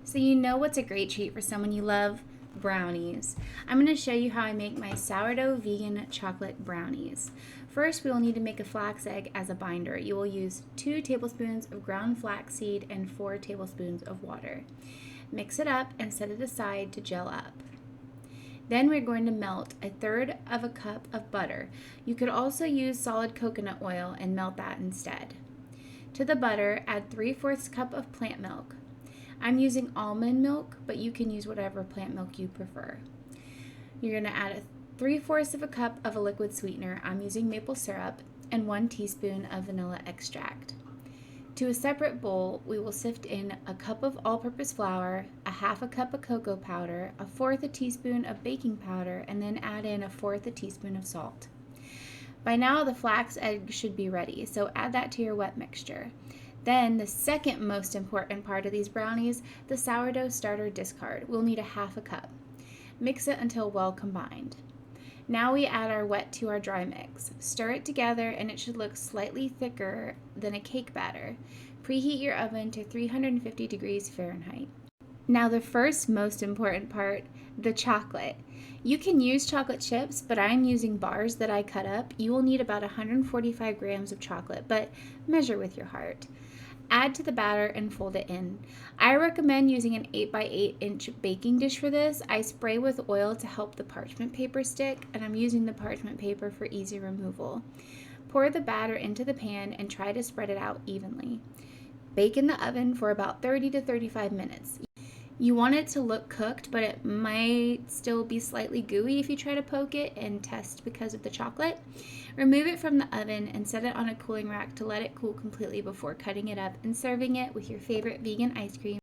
So you know what's a great treat for someone you love? Brownies. I'm going to show you how I make my sourdough vegan chocolate brownies. First, we will need to make a flax egg as a binder. You will use 2 tablespoons of ground flaxseed and 4 tablespoons of water. Mix it up and set it aside to gel up. Then we're going to melt 1/3 of a cup of butter. You could also use solid coconut oil and melt that instead. To the butter, add 3/4 cup of plant milk. I'm using almond milk, but you can use whatever plant milk you prefer. You're going to add 3/4 of a cup of a liquid sweetener. I'm using maple syrup and 1 teaspoon of vanilla extract. To a separate bowl, we will sift in a cup of all-purpose flour, 1/2 cup of cocoa powder, 1/4 teaspoon of baking powder, and then add in 1/4 teaspoon of salt. By now, the flax egg should be ready, so add that to your wet mixture. Then, the second most important part of these brownies, the sourdough starter discard. We'll need 1/2 cup. Mix it until well combined. Now we add our wet to our dry mix. Stir it together and it should look slightly thicker than a cake batter. Preheat your oven to 350 degrees Fahrenheit. Now the first most important part, the chocolate. You can use chocolate chips, but I'm using bars that I cut up. You will need about 145 grams of chocolate, but measure with your heart. Add to the batter and fold it in. I recommend using an 8 by 8 inch baking dish for this. I spray with oil to help the parchment paper stick, and I'm using the parchment paper for easy removal. Pour the batter into the pan and try to spread it out evenly. Bake in the oven for about 30 to 35 minutes. You want it to look cooked, but it might still be slightly gooey if you try to poke it and test because of the chocolate. Remove it from the oven and set it on a cooling rack to let it cool completely before cutting it up and serving it with your favorite vegan ice cream.